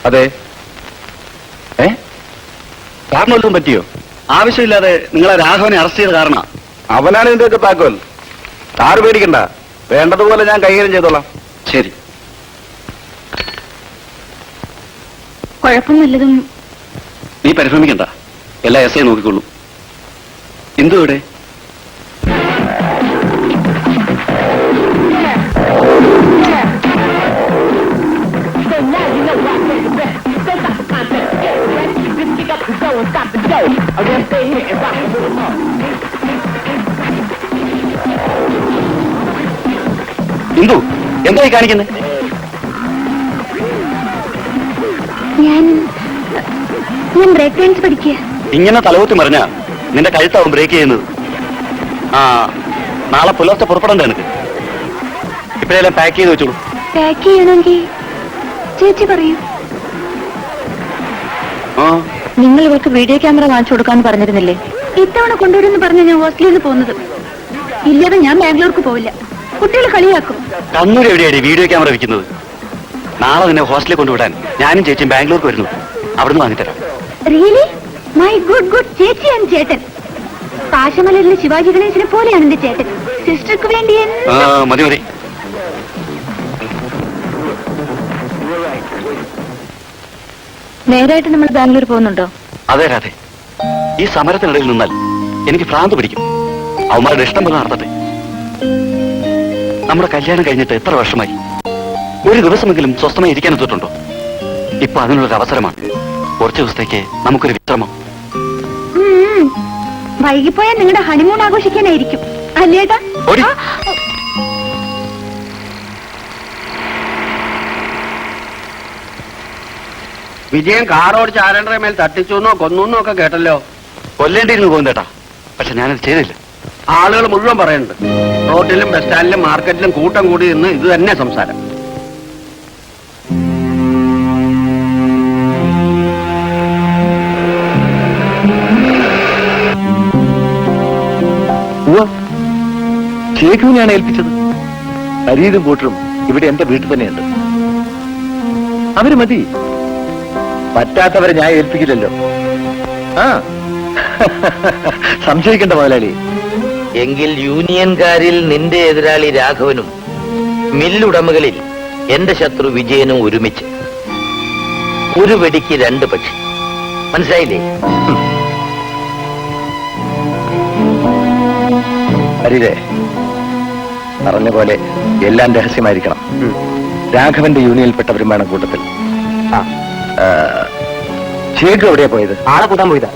അതെ. സാറിന് വല്ലതും പറ്റിയോ? ആവശ്യമില്ലാതെ നിങ്ങളെ രാഘവനെ അറസ്റ്റ് ചെയ്ത കാരണം അവനാണ് ഇതിന്റെയൊക്കെ താക്കോൽ. സാറ് പേടിക്കണ്ട, വേണ്ടതുപോലെ ഞാൻ കൈകാര്യം ചെയ്തോളാം. ശരി. കുഴപ്പമില്ലതും. നീ പരിഭ്രമിക്കണ്ട, എല്ലാ എസ് ഐ നോക്കിക്കൊള്ളൂ. എന്തു ഇവിടെ? എന്തു എന്തായി കാണിക്കുന്നത്? ഞാൻ ബ്രേക്ക് ഡാൻസ് പഠിക്കുക. ഇങ്ങനെ തലകുത്തി മറിഞ്ഞാ നിന്റെ കഴുത്താവും ബ്രേക്ക് ചെയ്യുന്നത്. ആ, നാളെ പുലർച്ചെ പുറപ്പെടണ്ടേ നിനക്ക്? ഇപ്പഴെല്ലാം പാക്ക് ചെയ്ത് വെച്ചോളൂ. പാക്ക് ചെയ്യണമെങ്കിൽ ചേച്ചി പറയൂ. നിങ്ങൾ ഇവർക്ക് വീഡിയോ ക്യാമറ വാങ്ങിച്ചു കൊടുക്കാന്ന് പറഞ്ഞിരുന്നില്ലേ? ഇത്തവണ കൊണ്ടുവരുമെന്ന് പറഞ്ഞ ഞാൻ ഹോസ്റ്റലിൽ നിന്ന് പോകുന്നത്. ഇല്ലാതെ ഞാൻ ബാംഗ്ലൂർക്ക് പോവില്ല. കുട്ടികൾ കളിയാക്കും. കണ്ണൂർ എവിടെയാണ് വീഡിയോ ക്യാമറ വെക്കുന്നത്? നാളെ നിന്നെ ഹോസ്റ്റലിൽ കൊണ്ടുവിടാൻ ഞാനും ചേച്ചിയും ബാംഗ്ലൂർക്ക് വരുന്നു. അവിടുന്ന് വാങ്ങിത്തരാം. റിയലി? മൈ ഗുഡ് ഗുഡ് ചേച്ചി ആൻഡ് ചേട്ടൻ. പാശമലരിലെ ശിവാജി ഗണേശനെ പോലെയാണ് എന്റെ ചേട്ടൻ. സിസ്റ്റർക്ക് വേണ്ടി മതി മതി. നേരായിട്ട് നമ്മൾ ബാംഗ്ലൂർ പോകുന്നുണ്ടോ? അതെ രാധേ, ഈ സമരത്തിനിടയിൽ നിന്നാൽ എനിക്ക് ഭ്രാന്ത് പിടിക്കും. അവന്മാരുടെ ഇഷ്ടം പോലെ നടത്തട്ടെ. നമ്മുടെ കല്യാണം കഴിഞ്ഞിട്ട് എത്ര വർഷമായി? ഒരു ദിവസമെങ്കിലും സ്വസ്ഥമായി ഇരിക്കാൻ എത്തിയിട്ടുണ്ടോ? ഇപ്പൊ അതിനുള്ളൊരു അവസരമാണ്. കുറച്ചു ദിവസത്തേക്ക് നമുക്കൊരു വിശ്രമം. വൈകിപ്പോയാൽ നിങ്ങളുടെ ഹണിമൂൺ ആഘോഷിക്കാനായിരിക്കും അല്ലേട്ടാ? വിജയൻ കാറോടിച്ച് ആരണ്ടര മേൽ തട്ടിച്ചൂന്നോ കൊന്നൂന്നോ ഒക്കെ കേട്ടല്ലോ. കൊല്ലേണ്ടിയിരുന്നു പോകുന്നേട്ടാ, പക്ഷെ ഞാനത് ചെയ്തില്ല. ആളുകൾ മുഴുവൻ പറയുന്നുണ്ട്. റോഡിലും ബസ് സ്റ്റാൻഡിലും മാർക്കറ്റിലും കൂട്ടം കൂടി നിന്ന് ഇത് തന്നെ സംസാരം. ഷേഖുവിനെയാണ് ഏൽപ്പിച്ചത്. അരീതും കൂട്ടരും ഇവിടെ എന്റെ വീട്ടിൽ തന്നെയുണ്ട്. അവര് മതി, പറ്റാത്തവരെ ഞാൻ ഏൽപ്പിക്കില്ലല്ലോ. ആ സംശയിക്കണ്ട മുതലാളി. എങ്കിൽ യൂണിയൻകാരിൽ നിന്റെ എതിരാളി രാഘവനും മില്ലുടമകളിൽ എന്റെ ശത്രു വിജയനും ഒരുമിച്ച് ഒരു വെടിക്ക് രണ്ട് പക്ഷി. മനസ്സിലായില്ലേ? അരീതേ, പറഞ്ഞ പോലെ എല്ലാം രഹസ്യമായിരിക്കണം. രാഘവന്റെ യൂണിയനിൽപ്പെട്ടവരും വേണം കൂട്ടത്തിൽ. ഷേഖ് എവിടെയാ പോയത്? ആളെ കൂട്ടാൻ പോയതാ.